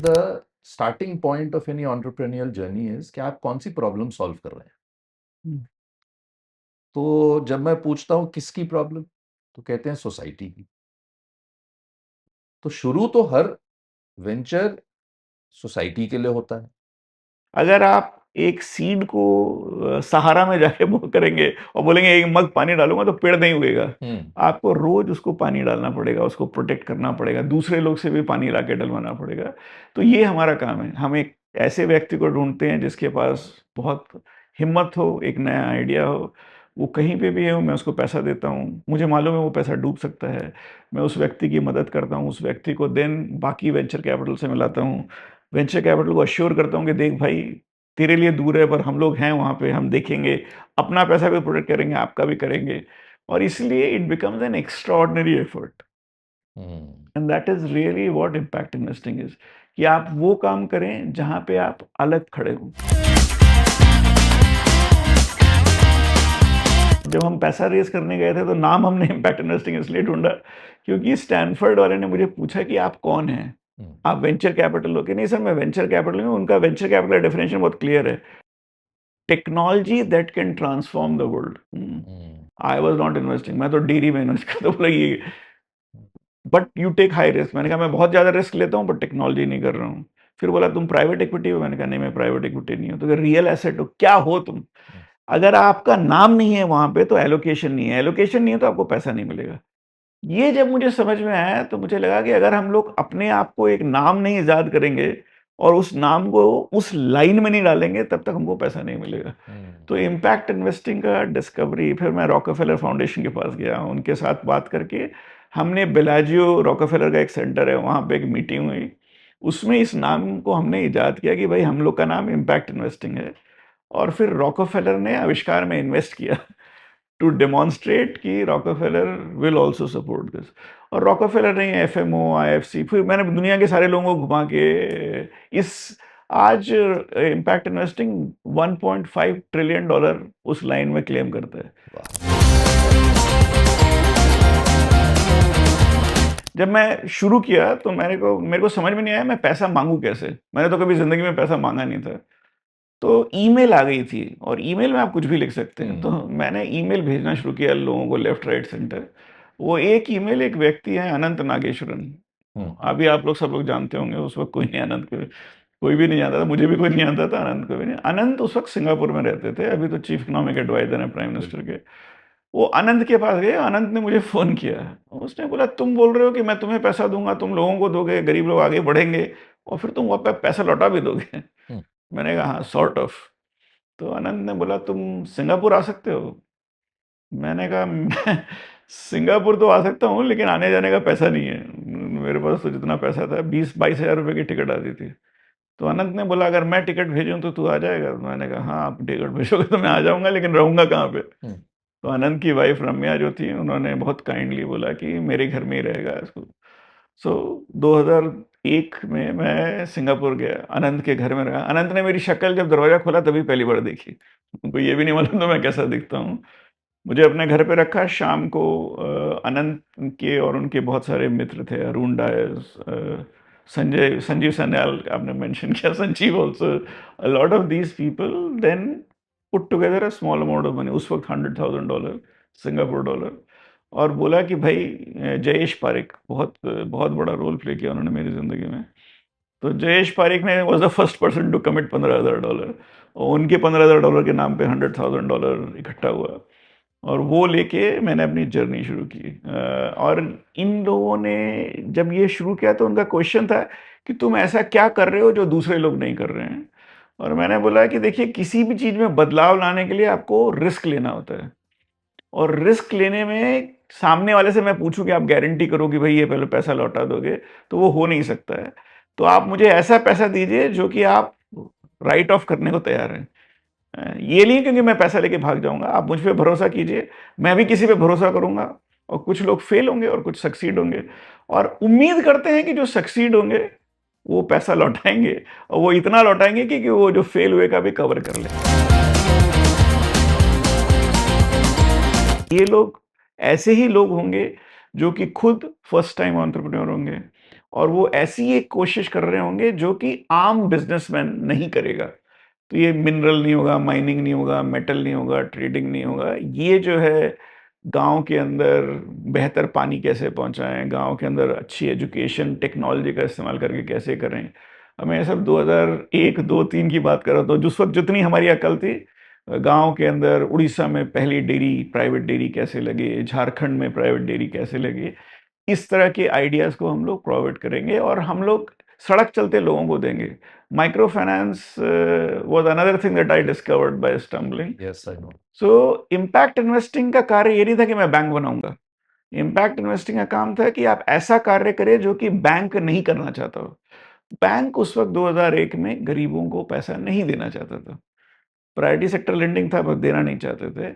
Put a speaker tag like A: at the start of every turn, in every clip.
A: The starting point of any entrepreneurial journey is कि आप कौन सी प्रॉब्लम सॉल्व कर रहे हैं।
B: हुँ।
A: तो जब मैं पूछता हूँ किसकी प्रॉब्लम, तो कहते हैं सोसाइटी की। तो शुरू तो हर वेंचर सोसाइटी के लिए होता है।
B: अगर आप एक सीड को सहारा में जाके वो करेंगे और बोलेंगे एक मग पानी डालूँगा तो पेड़ नहीं उगेगा।
A: हम्म।
B: आपको रोज़ उसको पानी डालना पड़ेगा, उसको प्रोटेक्ट करना पड़ेगा, दूसरे लोग से भी पानी लाके डलवाना पड़ेगा। तो ये हमारा काम है। हम एक ऐसे व्यक्ति को ढूँढते हैं जिसके पास बहुत हिम्मत हो, एक नया आइडिया हो, वो कहीं पे भी हो मैं उसको पैसा देता हूँ। मुझे मालूम है वो पैसा डूब सकता है, मैं उस व्यक्ति की मदद करता हूँ, उस व्यक्ति को देन बाकी वेंचर कैपिटल से मिलाता हूँ। वेंचर कैपिटल को अश्योर करता हूँ कि देख भाई तेरे लिए दूर है पर हम लोग हैं वहाँ पे, हम देखेंगे, अपना पैसा भी प्रोटेक्ट करेंगे, आपका भी करेंगे और इसलिए it becomes N extraordinary effort
A: hmm.
B: And that is really what impact investing is कि आप वो काम करें जहाँ पे आप अलग खड़े हों। जब हम पैसा रेज़ करने गए थे तो नाम हमने इम्पैक्ट इन्वेस्टिंग इसलिए ढूँढा क्योंकि स्टैनफोर्ड वाले ने मुझे पूछा कि आप कौन हैं?
A: हम्म।
B: आप वेंचर कैपिटल हो? कि नहीं सर मैं वेंचर कैपिटल हूँ, उनका वेंचर कैपिटल का डेफिनिशन बहुत क्लियर है। Technology that can transform the world.
A: Hmm.
B: I was not investing, मैं तो डेयरी में इन्वेस्ट करता हूँ। बोला ये but you take high risk. मैंने कहा मैं बहुत ज़्यादा रिस्क लेता हूँ बट टेक्नोलॉजी नहीं कर रहा हूँ। फिर बोला तुम प्राइवेट इक्विटी हो? मैंने कहा नहीं मैं प्राइवेट इक्विटी नहीं हूँ। तो रियल एसेट हो? क्या हो तुम?
A: हम्म।
B: अगर आपका नाम नहीं है वहाँ पे तो एलोकेशन नहीं है, एलोकेशन नहीं है तो आपको पैसा नहीं मिलेगा। ये जब मुझे समझ में आया तो मुझे लगा कि अगर हम लोग अपने आप को एक नाम नहीं ईज़ाद करेंगे और उस नाम को उस लाइन में नहीं डालेंगे तब तक हमको पैसा नहीं मिलेगा।
A: हम्म।
B: तो इम्पैक्ट इन्वेस्टिंग का डिस्कवरी फिर मैं रॉकफेलर फाउंडेशन के पास गया, उनके साथ बात करके हमने बेलाजियो रॉकफेलर का एक सेंटर है, वहाँ पे एक मीटिंग हुई। उसमें इस नाम को हमने ईज़ाद किया कि भाई हम लोग का नाम इम्पैक्ट इन्वेस्टिंग है और फिर रॉकफेलर ने आविष्कार में इन्वेस्ट किया टू डेमोन्स्ट्रेट कि Rockefeller will also support this और रॉकफेलर नहीं एफएमओ, आईएफसी, फिर मैंने दुनिया के सारे लोगों को घुमा के इस आज इम्पैक्ट इन्वेस्टिंग 1.5 ट्रिलियन डॉलर उस लाइन में क्लेम करता है।
A: वाह।
B: जब मैं शुरू किया तो मेरे को समझ में नहीं आया मैं पैसा मांगू कैसे। मैंने तो कभी जिंदगी में पैसा मांगा नहीं था। तो ईमेल आ गई थी और ईमेल में आप कुछ भी लिख सकते हैं। तो
A: हम्म।
B: मैंने ईमेल भेजना शुरू किया लोगों को लेफ्ट राइट सेंटर। वो एक ईमेल एक व्यक्ति है अनंत नागेश्वरन।
A: हम्म।
B: अभी आप लोग सब लोग जानते होंगे, उस वक्त कोई नहीं अनंत को कोई भी नहीं जानता था, मुझे भी कोई नहीं जानता था, अनंत को भी नहीं। अनंत उस वक्त सिंगापुर में रहते थे, अभी तो चीफ इकोनॉमिक एडवाइजर हैं प्राइम मिनिस्टर के। वो अनंत के पास गए, अनंत ने मुझे फ़ोन किया। उसने बोला तुम बोल रहे हो कि मैं तुम्हें पैसा दूँगा, तुम लोगों को दोगे, गरीब लोग आगे बढ़ेंगे और फिर तुम वापस पैसा लौटा भी दोगे।
A: हम्म।
B: मैंने कहा हाँ, सॉर्ट ऑफ। तो अनंत ने बोला तुम सिंगापुर आ सकते हो? मैंने कहा मैं सिंगापुर तो आ सकता हूँ लेकिन आने-जाने का पैसा नहीं है। मेरे पास तो जितना पैसा था 20-22 हज़ार रुपए की टिकट आती थी। तो अनंत ने बोला अगर मैं टिकट भेजूँ तो तू आ जाएगा? तो मैंने कहा हाँ, आप टिकट भेजोगे तो मैं आ जाऊँगा लेकिन रहूँगा कहाँ पे?
A: हम्म।
B: तो अनंत की वाइफ रम्या जो थी उन्होंने बहुत काइंडली बोला कि मेरे घर में ही रहेगा इसको। सो 2001 में मैं सिंगापुर गया, अनंत के घर में रहा। अनंत ने मेरी शक्ल जब दरवाज़ा खोला तभी पहली बार देखी। उनको ये भी नहीं मालूम था मैं कैसा दिखता हूँ। मुझे अपने घर पे रखा। शाम को अनंत के और उनके बहुत सारे मित्र थे, अरुण डायस, संजीव सान्याल आपने मेंशन किया, Sanjeev also, a lot of these people then put together a small amount of money, उस वक्त $100,000 सिंगापुर डॉलर, और बोला कि भाई जयेश पारिक, बहुत बहुत बड़ा रोल प्ले किया उन्होंने मेरी ज़िंदगी में। तो जयेश पारिक ने was the first person to commit $15,000 और उनके $15,000 के नाम पे $100,000 इकट्ठा हुआ और वो लेके मैंने अपनी जर्नी शुरू की। और इन लोगों ने जब ये शुरू किया तो उनका क्वेश्चन था कि तुम ऐसा क्या कर रहे हो जो दूसरे लोग नहीं कर रहे हैं? और मैंने बोला कि देखिए किसी भी चीज़ में बदलाव लाने के लिए आपको रिस्क लेना होता है और रिस्क लेने में सामने वाले से मैं पूछूं कि आप गारंटी करो कि भाई ये पहले पैसा लौटा दोगे, तो वो हो नहीं सकता है। तो आप मुझे ऐसा पैसा दीजिए जो कि आप राइट ऑफ करने को तैयार हैं। ये नहीं क्योंकि मैं पैसा लेके भाग जाऊँगा, आप मुझ पे भरोसा कीजिए, मैं भी किसी पे भरोसा करूँगा और कुछ लोग फेल होंगे और कुछ सक्सीड होंगे और उम्मीद करते हैं कि जो सक्सीड होंगे, वो पैसा लौटाएँगे और वो इतना लौटाएँगे कि वो जो फेल हुए का भी कवर कर लें। ये लोग ऐसे ही लोग होंगे जो कि खुद फर्स्ट टाइम एंटरप्रेन्योर होंगे और वो ऐसी एक कोशिश कर रहे होंगे जो कि आम बिजनेसमैन नहीं करेगा। तो ये मिनरल नहीं होगा, माइनिंग नहीं होगा, मेटल नहीं होगा, ट्रेडिंग नहीं होगा। ये जो है गाँव के अंदर बेहतर पानी कैसे पहुँचाएँ, गाँव के अंदर अच्छी एजुकेशन, टेक्नोलॉजी का इस्तेमाल करके कैसे करें। अब मैं ये सब 2001, 2, 3 की बात कर रहा हूँ, तो जिस वक़्त जितनी हमारी अकल थी, गाँव के अंदर उड़ीसा में पहली डेयरी, प्राइवेट डेयरी कैसे लगे, झारखंड में प्राइवेट डेयरी कैसे लगे, इस तरह के आइडियाज़ को हम लोग प्रोवाइड करेंगे और हम लोग सड़क चलते लोगों को देंगे। Micro finance was another thing that I discovered by stumbling.
A: Yes, I know.
B: So impact investing का कार्य ये नहीं था कि मैं बैंक बनाऊँगा। इम्पैक्ट इन्वेस्टिंग का काम था कि आप ऐसा कार्य करें जो कि बैंक नहीं करना चाहता हो। बैंक उस वक़्त 2001 में गरीबों को पैसा नहीं देना चाहता था। प्रायोरिटी सेक्टर लेंडिंग था, बस देना नहीं चाहते थे।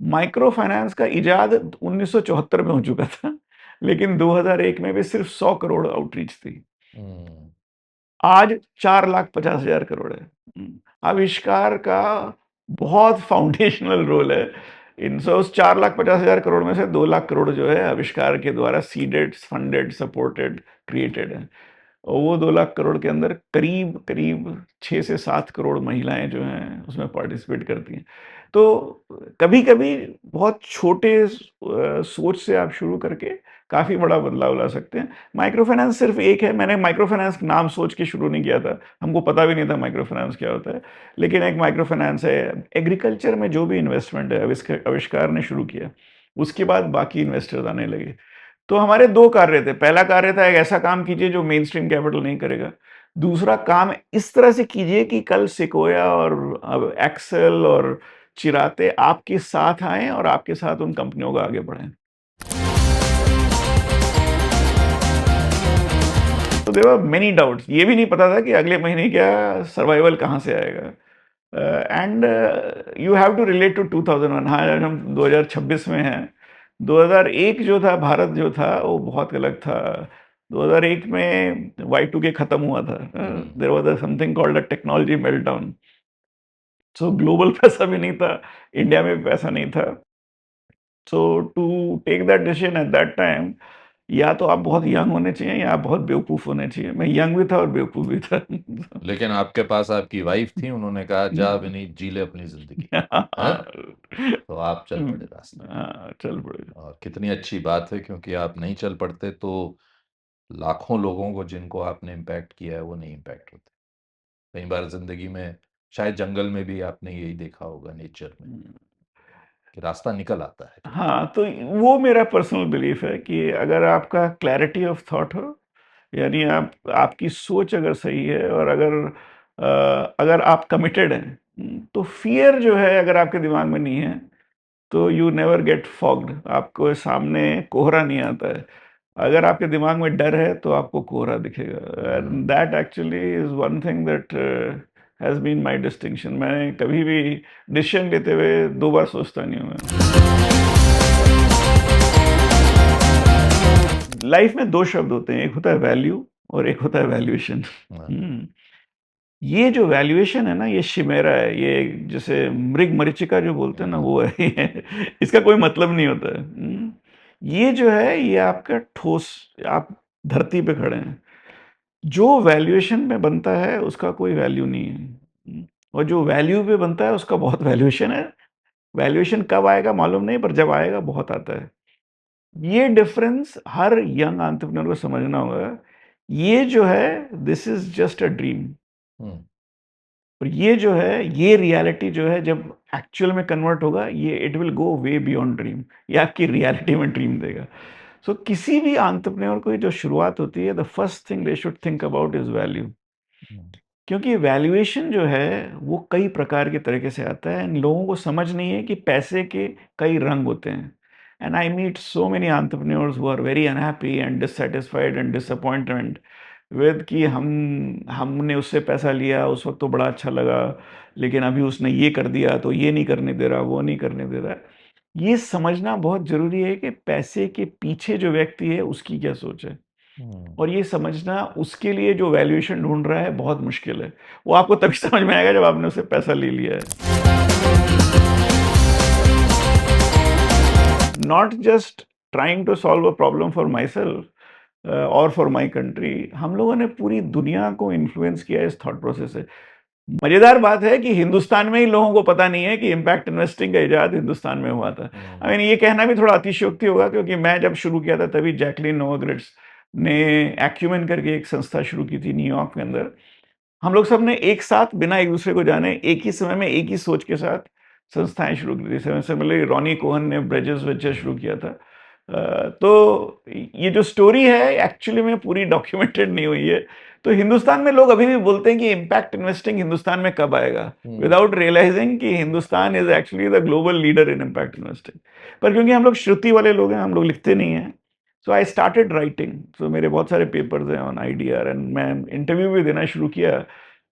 B: माइक्रो फाइनेंस का इजाद 1974 में हो चुका था, लेकिन 2001 में भी सिर्फ 100 करोड़ आउटरीच थी। आज 4,50,000 करोड़ है। आविष्कार का बहुत फाउंडेशनल रोल है। इन सो उस 4,50,000 करोड़ में से 2 लाख करोड़ जो है आविष्कार के द्वारा सीडेड, फंडेड, सपोर्टेड, क्रिएटेड है। और वो 2 लाख करोड़ के अंदर करीब 6 से 7 करोड़ महिलाएं जो हैं उसमें पार्टिसिपेट करती हैं। तो कभी-कभी बहुत छोटे सोच से आप शुरू करके काफ़ी बड़ा बदलाव ला सकते हैं। माइक्रो फाइनेंस सिर्फ एक है, मैंने माइक्रो फाइनेंस नाम सोच के शुरू नहीं किया था, हमको पता भी नहीं था माइक्रो फाइनेंस क्या होता है। लेकिन एक माइक्रो फाइनेंस है, एग्रीकल्चर में जो भी इन्वेस्टमेंट है आविष्कार ने शुरू किया, उसके बाद बाकी इन्वेस्टर्स आने लगे। तो हमारे 2 कार्य थे, पहला कार्य था एक ऐसा काम कीजिए जो मेनस्ट्रीम कैपिटल नहीं करेगा। दूसरा काम इस तरह से कीजिए कि कल सिकोया और अब एक्सेल और चिराते आपके साथ आएँ और आपके साथ उन कंपनियों को आगे बढ़ाएँ। तो देयर वर मेनी डाउट्स, ये भी नहीं पता था कि अगले महीने क्या सर्वाइवल कहाँ से आएगा। And you have to relate to 2001। हाँ, आज हम 2026 में हैं। 2001 जो था, भारत जो था वो बहुत अलग था। 2001 में Y2K खत्म हुआ था। There was something called a technology meltdown. So global पैसा भी नहीं था, इंडिया में भी पैसा नहीं था। So to take that decision at that time, या तो आप बहुत यंग होने चाहिए या आप बहुत बेवकूफ़ होने चाहिए। मैं यंग भी था और बेवकूफ़ भी था।
A: लेकिन आपके पास आपकी वाइफ थी, उन्होंने कहा जा विनीत जी ले अपनी जिंदगी। हाँ? तो आप चल पड़े रास्ते पे।
B: हाँ, चल पड़े।
A: और कितनी अच्छी बात है, क्योंकि आप नहीं चल पड़ते तो लाखों लोगों को जिनको आपने इम्पैक्ट किया है वो नहीं इम्पैक्ट होते। कई बार जिंदगी में, शायद जंगल में भी आपने यही देखा होगा, नेचर में, कि रास्ता निकल आता है कभी।
B: हाँ, तो वो मेरा पर्सनल बिलीफ है कि अगर आपका क्लैरिटी ऑफ थॉट हो, यानी आपकी सोच अगर सही है और अगर आप कमिटेड हैं, तो फ़ियर जो है अगर आपके दिमाग में नहीं है, तो यू नेवर गेट फॉग्ड, आपको सामने कोहरा नहीं आता है। अगर आपके दिमाग में डर है तो आपको कोहरा दिखेगा। And that actually is one thing that has been my distinction. मैंने कभी भी डिसीजन लेते हुए 2 बार सोचता नहीं हूँ मैं। लाइफ में 2 शब्द होते हैं, एक होता है वैल्यू और एक होता है वैल्यूएशन।
A: हाँ।
B: ये जो वैल्यूएशन है ना, ये शिमेरा है, ये जैसे मृग-मरीचिका जो बोलते हैं ना, वो है। इसका कोई मतलब नहीं होता है। ये जो है, ये आपका ठोस, आप धरती पे खड़े हैं। जो वैल्यूएशन में बनता है, उसका कोई वैल्यू नहीं है। और जो वैल्यू पे बनता है, उसका बहुत वैल्यूएशन है। वैल्यूएशन कब आएगा मालूम नहीं, पर जब आएगा बहुत आता है। ये डिफरेंस हर यंग एंटरप्रेन्योर को समझना होगा। ये जो है, this is just a dream.
A: Hmm.
B: और ये जो है, ये रियलिटी जो है, जब एक्चुअल में कन्वर्ट होगा, ये it will go way beyond dream. ये आपकी रियलिटी में ड्रीम देगा। सो किसी भी एंटरप्रेन्योर की जो शुरुआत होती है, the first thing they should think about is value. क्योंकि वैल्यूएशन जो है, वो कई प्रकार के तरीके से आता है। इन लोगों को समझ नहीं है कि पैसे के कई रंग होते हैं। And I meet so many entrepreneurs who are very unhappy and dissatisfied and disappointment with कि हमने उससे पैसा लिया, उस वक़्त तो बड़ा अच्छा लगा, लेकिन अभी उसने ये कर दिया, तो ये नहीं करने दे रहा, वो नहीं करने दे रहा। ये समझना बहुत ज़रूरी है कि पैसे के पीछे जो व्यक्ति है, उसकी क्या सोच है। और ये समझना उसके लिए जो वैल्यूएशन ढूँढ रहा है, बहुत मुश्किल है। वो आपको तभी समझ में आएगा जब आपने उससे पैसा ले लिया है। Not just trying to solve a problem for myself, और फॉर माय कंट्री, हम लोगों ने पूरी दुनिया को इन्फ्लुएंस किया इस थॉट प्रोसेस से। मजेदार बात है कि हिंदुस्तान में ही लोगों को पता नहीं है कि इम्पैक्ट इन्वेस्टिंग का इजाद हिंदुस्तान में हुआ था। आई मीन ये कहना भी थोड़ा अतिशयोक्ति होगा, क्योंकि मैं जब शुरू किया था तभी जैकलिन नोवाग्रिड्स ने एक्यूमेन करके एक संस्था शुरू की थी न्यूयॉर्क के अंदर। हम लोग सब ने एक साथ बिना एक दूसरे को जाने एक ही समय में एक ही सोच के साथ संस्थाएं शुरू की थी। सिमिलरली रॉनी कोहन ने ब्रिजेस वेंचर शुरू किया था। तो ये जो स्टोरी है एक्चुअली में पूरी डॉक्यूमेंटेड नहीं हुई है। तो हिंदुस्तान में लोग अभी भी बोलते हैं कि इम्पैक्ट इन्वेस्टिंग हिंदुस्तान में कब आएगा, विदाउट रियलाइजिंग कि Hindustan is actually the global leader in impact investing. पर क्योंकि हम लोग श्रुति वाले लोग हैं, हम लोग लिखते नहीं हैं, सो आई स्टार्टेड राइटिंग। सो मेरे बहुत सारे पेपर्स हैं ऑन आईडीआर, एंड मैं इंटरव्यू भी देना शुरू किया,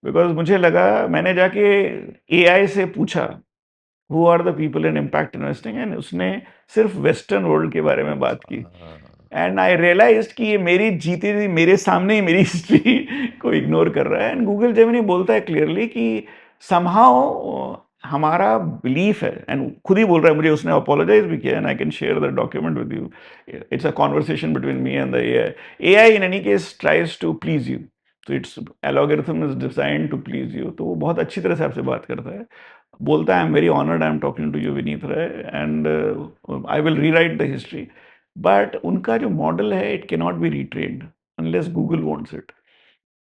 B: बिकॉज मुझे लगा, मैंने जाके एआई से पूछा who are the people in impact investing, and उसने सिर्फ वेस्टर्न वर्ल्ड के बारे में बात की। एंड आई रियलाइज कि ये मेरी जीती हुई, मेरे सामने ही मेरी हिस्ट्री को इग्नोर कर रहा है। एंड गूगल जेमिनी बोलता है क्लियरली कि समहाउ हमारा बिलीफ है, एंड खुद ही बोल रहा है, मुझे उसने अपोलोजाइज भी किया, and I can share the document with you. It's a conversation between me and the AI. AI in any case tries to please you, तो it's algorithm is design to please you. तो वो बहुत अच्छी तरह से आपसे बात करता है, बोलता है I am very honoured, I am talking to you Vineet Rai, and I will rewrite the history. But उनका जो मॉडल है, it can not be retrained unless Google wants it.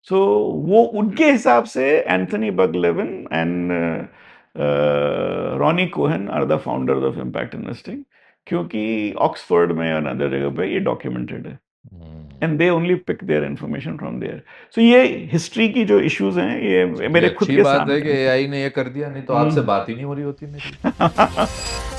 B: So वो उनके हिसाब से Anthony Bugglevine and Ronnie Cohen are the founders of impact investing, क्योंकि Oxford में और अदर जगह पे ये डॉक्यूमेंटेड है, and they only pick their information from there. सो ये हिस्ट्री की जो इश्यूज हैं, ये
A: ये
B: मेरे खुद
A: अच्छी
B: के
A: बात है कि
B: सामने
A: एआई ने ये कर दिया, नहीं तो आपसे बात ही नहीं हो रही होती मेरी।
B: हैं।